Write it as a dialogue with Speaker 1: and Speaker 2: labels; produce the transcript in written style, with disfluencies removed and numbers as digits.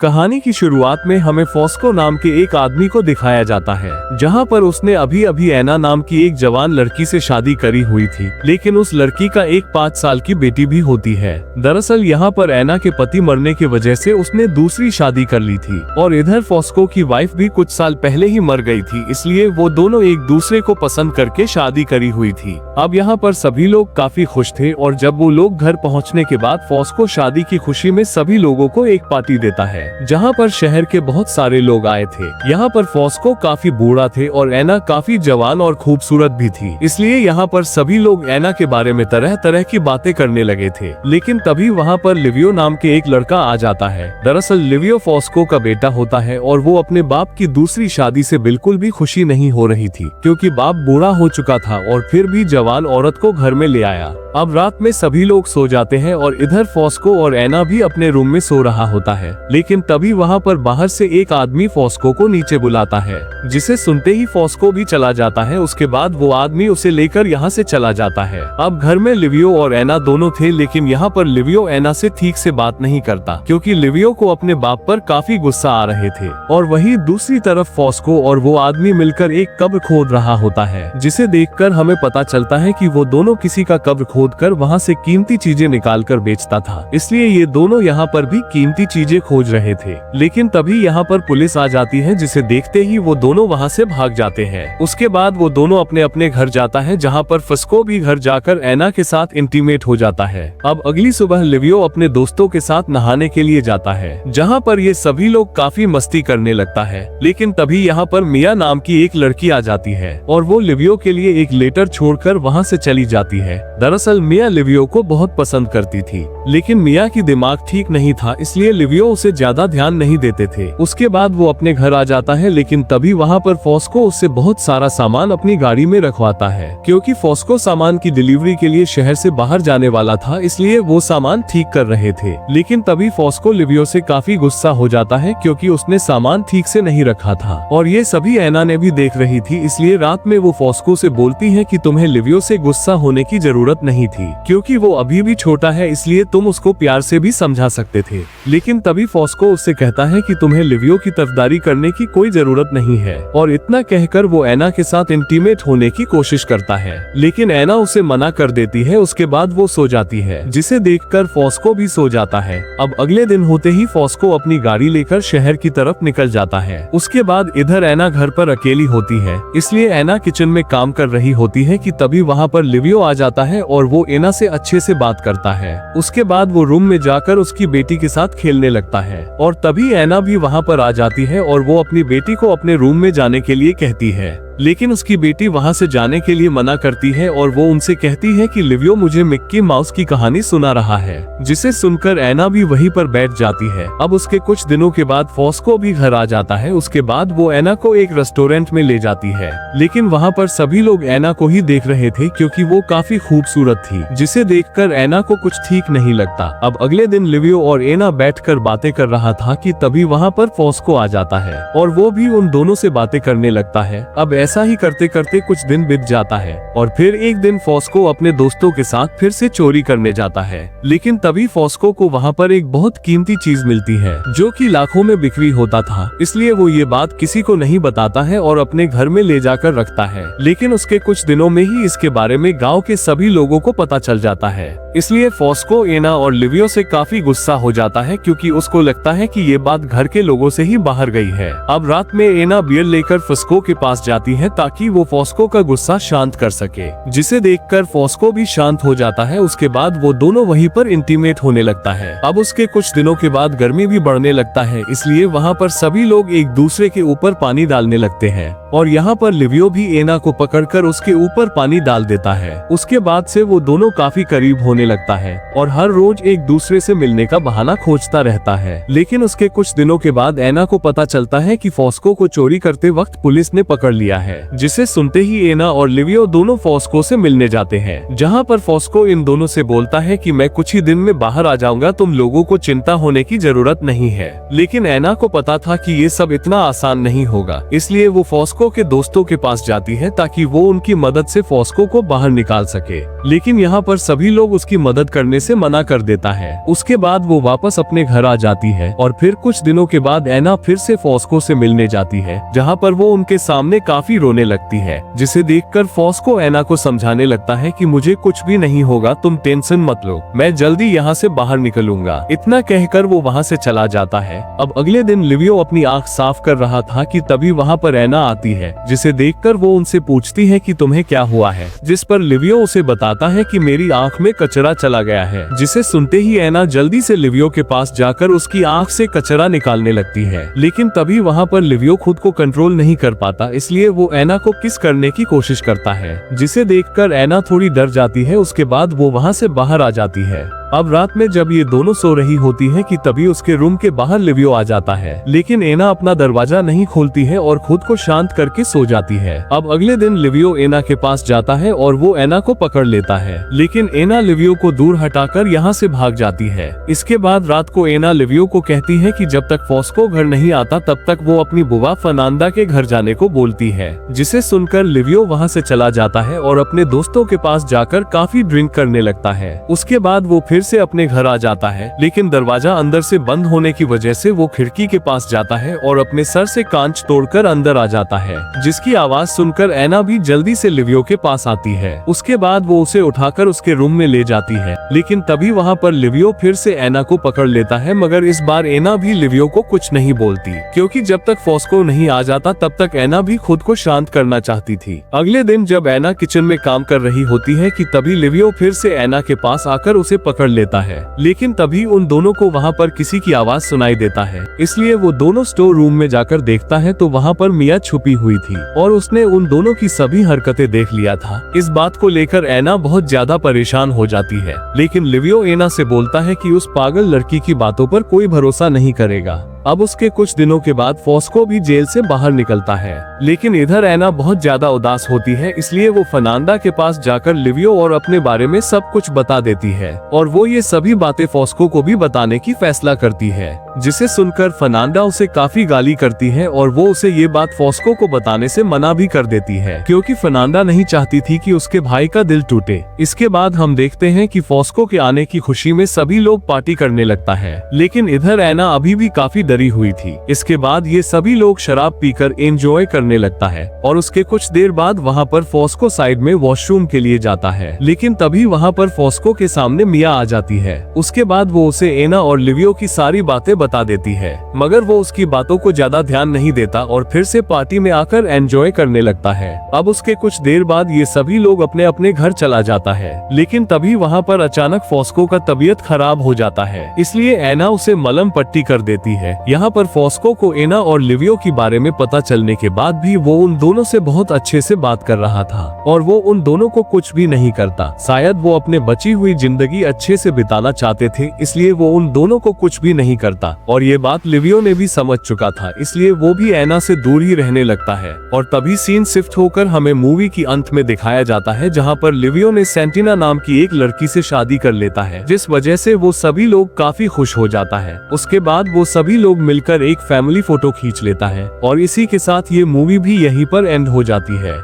Speaker 1: कहानी की शुरुआत में हमें फॉस्को नाम के एक आदमी को दिखाया जाता है, जहां पर उसने अभी अभी एना नाम की एक जवान लड़की से शादी करी हुई थी, लेकिन उस लड़की का एक 5 साल की बेटी भी होती है। दरअसल यहाँ पर एना के पति मरने की वजह से उसने दूसरी शादी कर ली थी और इधर फॉस्को की वाइफ भी कुछ साल पहले ही मर गई थी, इसलिए वो दोनों एक दूसरे को पसंद करके शादी करी हुई थी। अब यहाँ पर सभी लोग काफी खुश थे और जब वो लोग घर पहुँचने के बाद फॉस्को शादी की खुशी में सभी लोगों को एक पार्टी देता है, जहाँ पर शहर के बहुत सारे लोग आए थे। यहाँ पर फॉस्को काफी बूढ़ा थे और एना काफी जवान और खूबसूरत भी थी, इसलिए यहाँ पर सभी लोग एना के बारे में तरह तरह की बातें करने लगे थे। लेकिन तभी वहाँ पर लिवियो नाम के एक लड़का आ जाता है। दरअसल लिवियो फॉस्को का बेटा होता है और वो अपने बाप की दूसरी शादी से बिल्कुल भी खुशी नहीं हो रही थी, क्योंकि बाप बूढ़ा हो चुका था और फिर भी जवान औरत को घर में ले आया। अब रात में सभी लोग सो जाते हैं और इधर फॉस्को और एना भी अपने रूम में सो रहा होता है। लेकिन तभी वहाँ पर बाहर से एक आदमी फॉस्को को नीचे बुलाता है, जिसे सुनते ही फॉस्को भी चला जाता है। उसके बाद वो आदमी उसे लेकर यहाँ से चला जाता है। अब घर में लिवियो और एना दोनों थे, लेकिन यहाँ पर लिवियो एना से ठीक से बात नहीं करता, क्योंकि लिवियो को अपने बाप पर काफी गुस्सा आ रहे थे। और वहीं दूसरी तरफ फॉस्को और वो आदमी मिलकर एक कब्र खोद रहा होता है, जिसे देखकर हमें पता चलता है कि वो दोनों किसी का कब्र खोदकर वहाँ से कीमती चीजें निकाल कर बेचता था, इसलिए ये दोनों यहाँ पर भी कीमती चीजें खोज रहे थे। लेकिन तभी यहाँ पर पुलिस आ जाती है, जिसे देखते ही वो दोनों वहाँ से भाग जाते हैं। उसके बाद वो दोनों अपने अपने घर जाता है, जहाँ पर फॉस्को भी घर जाकर एना के साथ इंटीमेट हो जाता है। अब अगली सुबह लिवियो अपने दोस्तों के साथ नहाने के लिए जाता है, जहाँ पर ये सभी लोग काफी मस्ती करने लगता है। लेकिन तभी यहाँ पर मिया नाम की एक लड़की आ जाती है और वो लिवियो के लिए एक लेटर छोड़कर वहाँ से चली जाती है। दरअसल मिया लिवियो को बहुत पसंद करती थी, लेकिन मिया की दिमाग ठीक नहीं था, इसलिए लिवियो उसे ज्यादा ध्यान नहीं देते थे। उसके बाद वो अपने घर आ जाता है, लेकिन तभी वहाँ पर फॉस्को उससे बहुत सारा सामान अपनी गाड़ी में रखवाता है, क्योंकि फॉस्को सामान की डिलीवरी के लिए शहर से बाहर जाने वाला था, इसलिए वो सामान ठीक कर रहे थे। लेकिन तभी फॉस्को लिवियो से काफी गुस्सा हो जाता है, क्योंकि उसने सामान ठीक से नहीं रखा था और ये सभी एना ने भी देख रही थी। इसलिए रात में वो फॉस्को से बोलती है कि तुम्हें लिवियो से गुस्सा होने की जरूरत नहीं थी, क्योंकि वो अभी भी छोटा है, इसलिए तुम उसको प्यार से भी समझा सकते थे। लेकिन तभी फॉस्को उससे कहता है कि तुम्हें लिवियो की तरफदारी करने की कोई जरूरत नहीं है, और इतना कहकर वो एना के साथ इंटीमेट होने की कोशिश करता है, लेकिन एना उसे मना कर देती है। उसके बाद वो सो जाती है, जिसे देखकर फॉस्को भी सो जाता है। अब अगले दिन होते ही फॉस्को अपनी गाड़ी लेकर शहर की तरफ निकल जाता है। उसके बाद इधर एना घर पर अकेली होती है, इसलिए एना किचन में काम कर रही होती है कि तभी वहाँ पर लिवियो आ जाता है और वो एना से अच्छे से बात करता है। उसके बाद वो रूम में जाकर उसकी बेटी के साथ खेलने लगता है और तभी एना भी वहाँ पर आ जाती है और वो अपनी बेटी को अपने रूम में जाने के लिए कहती है। लेकिन उसकी बेटी वहाँ से जाने के लिए मना करती है और वो उनसे कहती है कि लिवियो मुझे मिक्की माउस की कहानी सुना रहा है, जिसे सुनकर एना भी वहीं पर बैठ जाती है। अब उसके कुछ दिनों के बाद फॉस्को भी घर आ जाता है। उसके बाद वो एना को एक रेस्टोरेंट में ले जाती है, लेकिन वहाँ पर सभी लोग एना को ही देख रहे थे, क्योंकि वो काफी खूबसूरत थी, जिसे देखकर एना को कुछ ठीक नहीं लगता। अब अगले दिन लिवियो और एना बैठकर बातें कर रहा था कि तभी वहाँ पर फॉस्को आ जाता है और वो भी उन दोनों से बातें करने लगता है। अब ऐसा ही करते करते कुछ दिन बीत जाता है और फिर एक दिन फॉस्को अपने दोस्तों के साथ फिर से चोरी करने जाता है। लेकिन तभी फॉस्को को वहाँ पर एक बहुत कीमती चीज मिलती है, जो कि लाखों में बिक्री होता था, इसलिए वो ये बात किसी को नहीं बताता है और अपने घर में ले जाकर रखता है। लेकिन उसके कुछ दिनों में ही इसके बारे में गाँव के सभी लोगों को पता चल जाता है, इसलिए फॉस्को एना और लिवियो से काफी गुस्सा हो जाता है, क्योंकि उसको लगता है कि ये बात घर के लोगों से ही बाहर गई है। अब रात में एना बियर लेकर फॉस्को के पास जाती है ताकि वो फॉस्को का गुस्सा शांत कर सके, जिसे देखकर फॉस्को भी शांत हो जाता है। उसके बाद वो दोनों वहीं पर इंटीमेट होने लगता है। अब उसके कुछ दिनों के बाद गर्मी भी बढ़ने लगता है, इसलिए वहाँ पर सभी लोग एक दूसरे के ऊपर पानी डालने लगते हैं और यहाँ पर लिवियो भी एना को पकड़कर उसके ऊपर पानी डाल देता है। उसके बाद से वो दोनों काफी करीब होने लगता है और हर रोज एक दूसरे से मिलने का बहाना खोजता रहता है। लेकिन उसके कुछ दिनों के बाद एना को पता चलता है कि फॉस्को को चोरी करते वक्त पुलिस ने पकड़ लिया है, जिसे सुनते ही एना और लिवियो दोनों फॉस्को से मिलने जाते हैं, जहाँ पर फॉस्को इन दोनों से बोलता है कि मैं कुछ ही दिन में बाहर आ जाऊंगा, तुम लोगों को चिंता होने की जरूरत नहीं है। लेकिन एना को पता था कि ये सब इतना आसान नहीं होगा, इसलिए वो फॉस्को फॉस्को के दोस्तों के पास जाती है ताकि वो उनकी मदद से फॉस्को को बाहर निकाल सके, लेकिन यहाँ पर सभी लोग उसकी मदद करने से मना कर देता है। उसके बाद वो वापस अपने घर आ जाती है और फिर कुछ दिनों के बाद एना फिर से फॉस्को से मिलने जाती है, जहाँ पर वो उनके सामने काफी रोने लगती है, जिसे देखकर फॉस्को एना को समझाने लगता है कि मुझे कुछ भी नहीं होगा, तुम टेंशन मत लो, मैं जल्दी यहाँ से बाहर निकलूंगा। इतना कहकर वो वहाँ से चला जाता है। अब अगले दिन लिवियो अपनी आँख साफ कर रहा था कि तभी वहाँ पर एना आती है, जिसे देखकर वो उनसे पूछती है कि तुम्हें क्या हुआ है, जिस पर लिवियो उसे बताता है कि मेरी आँख में कचरा चला गया है, जिसे सुनते ही एना जल्दी से लिवियो के पास जाकर उसकी आँख से कचरा निकालने लगती है। लेकिन तभी वहाँ पर लिवियो खुद को कंट्रोल नहीं कर पाता, इसलिए वो एना को किस करने की कोशिश करता है, जिसे देखकर एना थोड़ी डर जाती है। उसके बाद वो वहाँ से बाहर आ जाती है। अब रात में जब ये दोनों सो रही होती है कि तभी उसके रूम के बाहर लिवियो आ जाता है, लेकिन एना अपना दरवाजा नहीं खोलती है और खुद को शांत करके सो जाती है। अब अगले दिन लिवियो एना के पास जाता है और वो एना को पकड़ लेता है, लेकिन एना लिवियो को दूर हटाकर यहाँ से भाग जाती है। इसके बाद रात को एना लिवियो को कहती है कि जब तक फॉस्को घर नहीं आता तब तक वो अपनी बुआ फर्नांडा के घर जाने को बोलती है, जिसे सुनकर लिवियो वहाँ से चला जाता है और अपने दोस्तों के पास जाकर काफी ड्रिंक करने लगता है। उसके बाद वो फिर से अपने घर आ जाता है, लेकिन दरवाजा अंदर से बंद होने की वजह से वो खिड़की के पास जाता है और अपने सर से कांच तोड़कर अंदर आ जाता है, जिसकी आवाज सुनकर एना भी जल्दी से लिवियो के पास आती है। उसके बाद वो उसे उठाकर उसके रूम में ले जाती है, लेकिन तभी वहाँ पर लिवियो फिर से एना को पकड़ लेता है, मगर इस बार एना भी लिवियो को कुछ नहीं बोलती, क्योंकि जब तक फॉस्को नहीं आ जाता तब तक एना भी खुद को शांत करना चाहती थी। अगले दिन जब एना किचन में काम कर रही होती है कि तभी लिवियो फिर से एना के पास आकर उसे पकड़ लेता है, लेकिन तभी उन दोनों को वहाँ पर किसी की आवाज सुनाई देता है, इसलिए वो दोनों स्टोर रूम में जाकर देखता है तो वहाँ पर मिया छुपी हुई थी और उसने उन दोनों की सभी हरकतें देख लिया था। इस बात को लेकर एना बहुत ज्यादा परेशान हो जाती है, लेकिन लिवियो एना से बोलता है कि उस पागल लड़की की बातों पर कोई भरोसा नहीं करेगा। अब उसके कुछ दिनों के बाद फॉस्को भी जेल से बाहर निकलता है, लेकिन इधर एना बहुत ज्यादा उदास होती है, इसलिए वो फर्नांडा के पास जाकर लिवियो और अपने बारे में सब कुछ बता देती है और वो ये सभी बातें फॉस्को को भी बताने की फैसला करती है, जिसे सुनकर फर्नांडा उसे काफी गाली करती है और वो उसे ये बात फॉस्को को बताने से मना भी कर देती है, क्योंकि फर्नांडा नहीं चाहती थी कि उसके भाई का दिल टूटे। इसके बाद हम देखते हैं कि फॉस्को के आने की खुशी में सभी लोग पार्टी करने लगता है, लेकिन इधर एना अभी भी काफी डरी हुई थी। इसके बाद ये सभी लोग शराब पीकर एंजॉय करने लगता है और उसके कुछ देर बाद वहाँ पर फॉस्को साइड में वॉशरूम के लिए जाता है, लेकिन तभी वहाँ पर फॉस्को के सामने मिया आ जाती है। उसके बाद वो उसे एना और लिवियो की सारी बातें बता देती है, मगर वो उसकी बातों को ज्यादा ध्यान नहीं देता और फिर से पार्टी में आकर एंजॉय करने लगता है। अब उसके कुछ देर बाद ये सभी लोग अपने अपने घर चला जाता है, लेकिन तभी वहाँ पर अचानक फॉस्को का तबीयत खराब हो जाता है, इसलिए एना उसे मलहम पट्टी कर देती है। यहाँ पर फॉस्को को एना और लिवियो के बारे में पता चलने के बाद भी वो उन दोनों से बहुत अच्छे से बात कर रहा था और वो उन दोनों को कुछ भी नहीं करता। शायद वो अपने बची हुई जिंदगी अच्छे से बिताना चाहते थे, इसलिए वो उन दोनों को कुछ भी नहीं करता और ये बात लिवियो ने भी समझ चुका था, इसलिए वो भी एना से दूर ही रहने लगता है। और तभी सीन शिफ्ट होकर हमें मूवी की अंत में दिखाया जाता है, जहाँ पर लिवियो ने सेंटिना नाम की एक लड़की से शादी कर लेता है, जिस वजह से वो सभी लोग काफी खुश हो जाता है। उसके बाद वो सभी लोग मिलकर एक फैमिली फोटो खींच लेता है और इसी के साथ ये मूवी भी यहीं पर एंड हो जाती है।